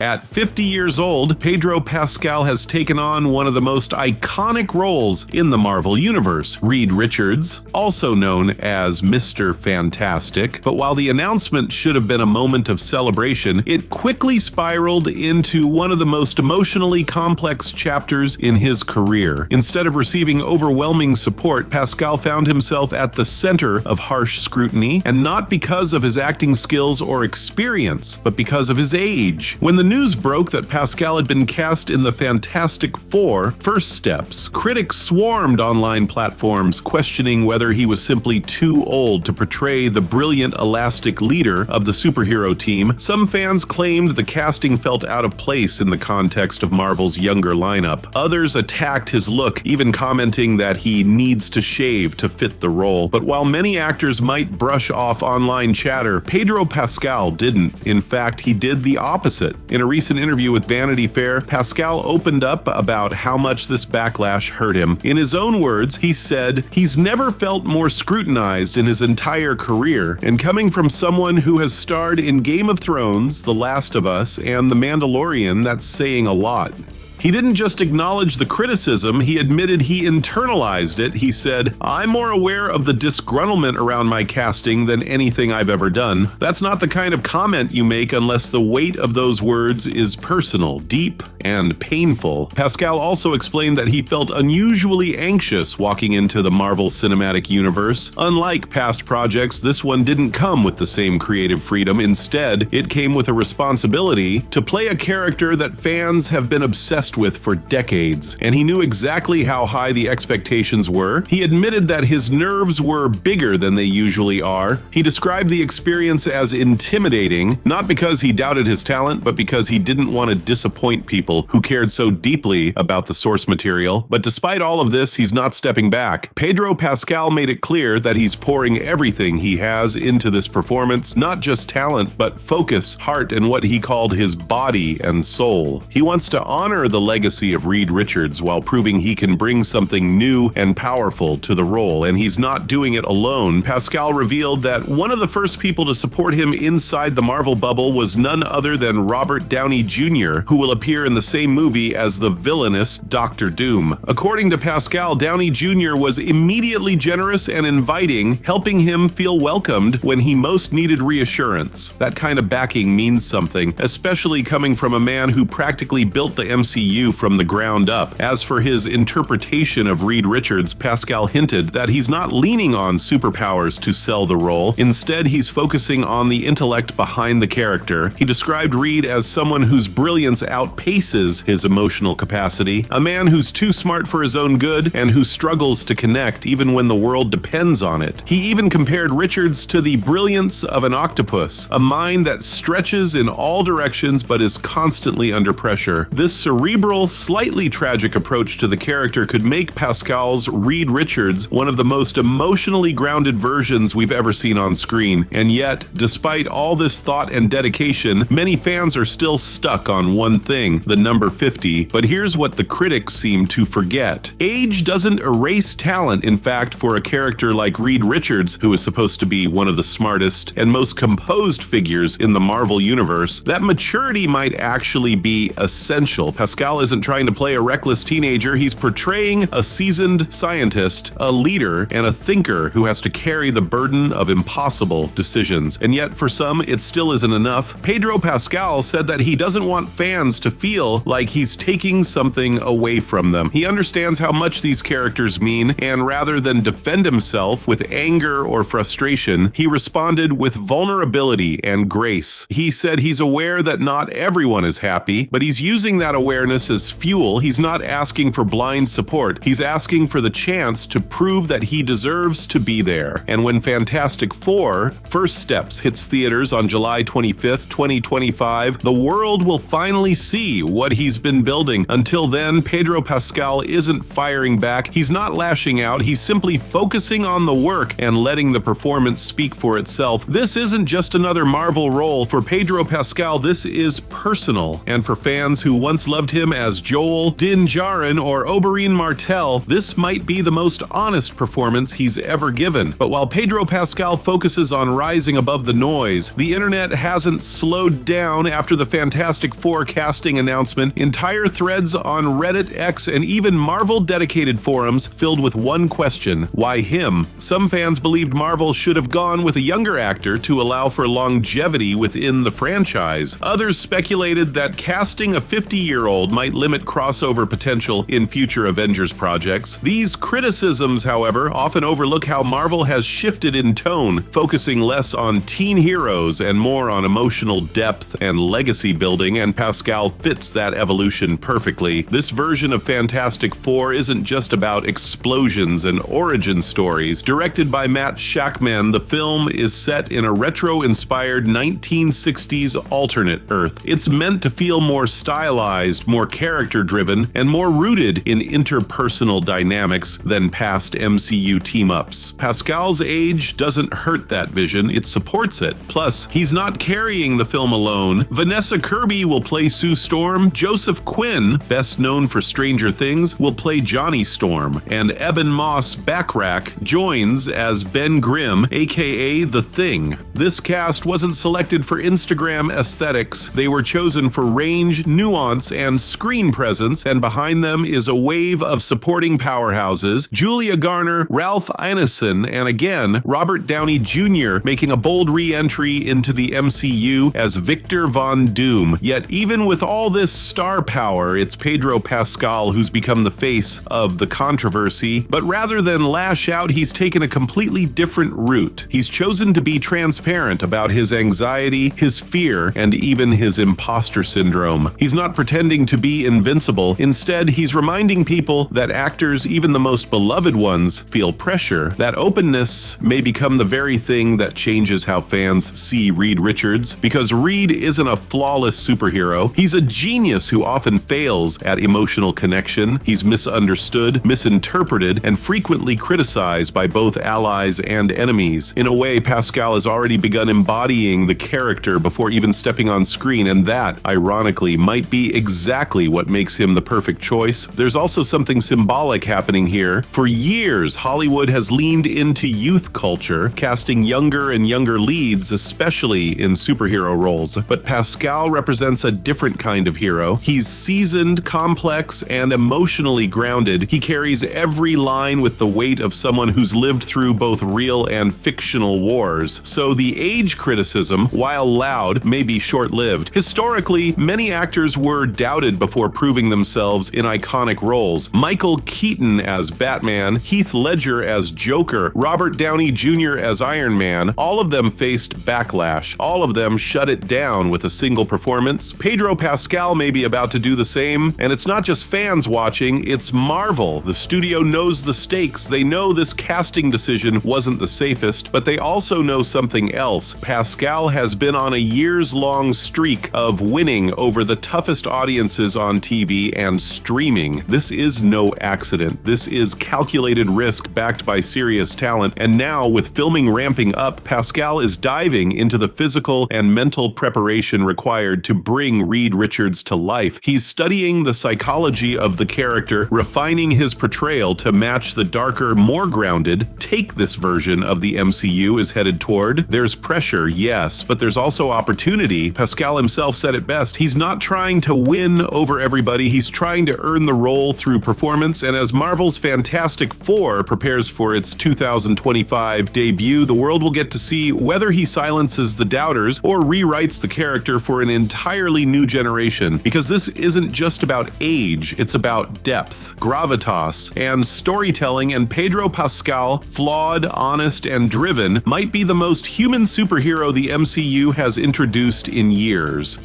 At 50 years old, Pedro Pascal has taken on one of the most iconic roles in the Marvel Universe, Reed Richards, also known as Mr. Fantastic. But while the announcement should have been a moment of celebration, it quickly spiraled into one of the most emotionally complex chapters in his career. Instead of receiving overwhelming support, Pascal found himself at the center of harsh scrutiny, and not because of his acting skills or experience, but because of his age. When the news broke that Pascal had been cast in the Fantastic Four: First Steps, critics swarmed online platforms questioning whether he was simply too old to portray the brilliant elastic leader of the superhero team. Some fans claimed the casting felt out of place in the context of Marvel's younger lineup. Others attacked his look, even commenting that he needs to shave to fit the role. But while many actors might brush off online chatter, Pedro Pascal didn't. In fact, he did the opposite. In a recent interview with Vanity Fair, Pascal opened up about how much this backlash hurt him. In his own words, he said, "He's never felt more scrutinized in his entire career, and coming from someone who has starred in Game of Thrones, The Last of Us, and The Mandalorian, that's saying a lot." He didn't just acknowledge the criticism, he admitted he internalized it. He said, "I'm more aware of the disgruntlement around my casting than anything I've ever done. That's not the kind of comment you make unless the weight of those words is personal, deep, and painful." Pascal also explained that he felt unusually anxious walking into the Marvel Cinematic Universe. Unlike past projects, this one didn't come with the same creative freedom. Instead, it came with a responsibility to play a character that fans have been obsessed with for decades, and he knew exactly how high the expectations were. He admitted that his nerves were bigger than they usually are. He described the experience as intimidating, not because he doubted his talent, but because he didn't want to disappoint people who cared so deeply about the source material. But despite all of this, he's not stepping back. Pedro Pascal made it clear that he's pouring everything he has into this performance, not just talent, but focus, heart, and what he called his body and soul. He wants to honor the legacy of Reed Richards while proving he can bring something new and powerful to the role, and he's not doing it alone. Pascal revealed that one of the first people to support him inside the Marvel bubble was none other than Robert Downey Jr., who will appear in the same movie as the villainous Dr. Doom. According to Pascal, Downey Jr. was immediately generous and inviting, helping him feel welcomed when he most needed reassurance. That kind of backing means something, especially coming from a man who practically built the MCU from the ground up. As for his interpretation of Reed Richards, Pascal hinted that he's not leaning on superpowers to sell the role. Instead, he's focusing on the intellect behind the character. He described Reed as someone whose brilliance outpaces his emotional capacity, a man who's too smart for his own good and who struggles to connect even when the world depends on it. He even compared Richards to the brilliance of an octopus, a mind that stretches in all directions but is constantly under pressure. This cerebral, slightly tragic approach to the character could make Pascal's Reed Richards one of the most emotionally grounded versions we've ever seen on screen. And yet, despite all this thought and dedication, many fans are still stuck on one thing, the number 50. But here's what the critics seem to forget. Age doesn't erase talent. In fact, for a character like Reed Richards, who is supposed to be one of the smartest and most composed figures in the Marvel Universe, that maturity might actually be essential. Pascal isn't trying to play a reckless teenager, he's portraying a seasoned scientist, a leader, and a thinker who has to carry the burden of impossible decisions. And yet, for some, it still isn't enough. Pedro Pascal said that he doesn't want fans to feel like he's taking something away from them. He understands how much these characters mean, and rather than defend himself with anger or frustration, he responded with vulnerability and grace. He said he's aware that not everyone is happy, but he's using that awareness as fuel. He's not asking for blind support. He's asking for the chance to prove that he deserves to be there. And when Fantastic Four: First Steps hits theaters on July 25th, 2025, the world will finally see what he's been building. Until then, Pedro Pascal isn't firing back. He's not lashing out. He's simply focusing on the work and letting the performance speak for itself. This isn't just another Marvel role. For Pedro Pascal, this is personal. And for fans who once loved him him as Joel, Din Djarin, or Oberyn Martell, this might be the most honest performance he's ever given. But while Pedro Pascal focuses on rising above the noise, the internet hasn't slowed down after the Fantastic Four casting announcement. Entire threads on Reddit, X, and even Marvel-dedicated forums filled with one question: why him? Some fans believed Marvel should have gone with a younger actor to allow for longevity within the franchise. Others speculated that casting a 50-year-old might limit crossover potential in future Avengers projects. These criticisms, however, often overlook how Marvel has shifted in tone, focusing less on teen heroes and more on emotional depth and legacy building, and Pascal fits that evolution perfectly. This version of Fantastic Four isn't just about explosions and origin stories. Directed by Matt Shakman, the film is set in a retro-inspired 1960s alternate Earth. It's meant to feel more stylized, more character-driven, and more rooted in interpersonal dynamics than past MCU team-ups. Pascal's age doesn't hurt that vision, it supports it. Plus, he's not carrying the film alone. Vanessa Kirby will play Sue Storm, Joseph Quinn, best known for Stranger Things, will play Johnny Storm, and Eben Moss Backrack joins as Ben Grimm, aka The Thing. This cast wasn't selected for Instagram aesthetics, they were chosen for range, nuance, and screen presence, and behind them is a wave of supporting powerhouses: Julia Garner, Ralph Ineson, and again, Robert Downey Jr. making a bold re-entry into the MCU as Victor Von Doom. Yet even with all this star power, it's Pedro Pascal who's become the face of the controversy, but rather than lash out, he's taken a completely different route. He's chosen to be transparent about his anxiety, his fear, and even his imposter syndrome. He's not pretending to be invincible. Instead, he's reminding people that actors, even the most beloved ones, feel pressure. That openness may become the very thing that changes how fans see Reed Richards, because Reed isn't a flawless superhero. He's a genius who often fails at emotional connection. He's misunderstood, misinterpreted, and frequently criticized by both allies and enemies. In a way, Pascal has already begun embodying the character before even stepping on screen, and that, ironically, might be exactly what makes him the perfect choice. There's also something symbolic happening here. For years, Hollywood has leaned into youth culture, casting younger and younger leads, especially in superhero roles. But Pascal represents a different kind of hero. He's seasoned, complex, and emotionally grounded. He carries every line with the weight of someone who's lived through both real and fictional wars. So the age criticism, while loud, may be short-lived. Historically, many actors were doubted before proving themselves in iconic roles. Michael Keaton as Batman, Heath Ledger as Joker, Robert Downey Jr. as Iron Man, all of them faced backlash. All of them shut it down with a single performance. Pedro Pascal may be about to do the same, and it's not just fans watching, it's Marvel. The studio knows the stakes. They know this casting decision wasn't the safest, but they also know something else. Pascal has been on a years-long streak of winning over the toughest audiences on TV and streaming. This is no accident. This is calculated risk backed by serious talent, and now with filming ramping up, Pascal is diving into the physical and mental preparation required to bring Reed Richards to life. He's studying the psychology of the character, refining his portrayal to match the darker, more grounded take this version of the MCU is headed toward. There's pressure, yes, but there's also opportunity. Pascal himself said it best. He's not trying to win over everybody, he's trying to earn the role through performance, and as Marvel's Fantastic Four prepares for its 2025 debut, the world will get to see whether he silences the doubters or rewrites the character for an entirely new generation. Because this isn't just about age, it's about depth, gravitas, and storytelling, and Pedro Pascal, flawed, honest, and driven, might be the most human superhero the MCU has introduced in years.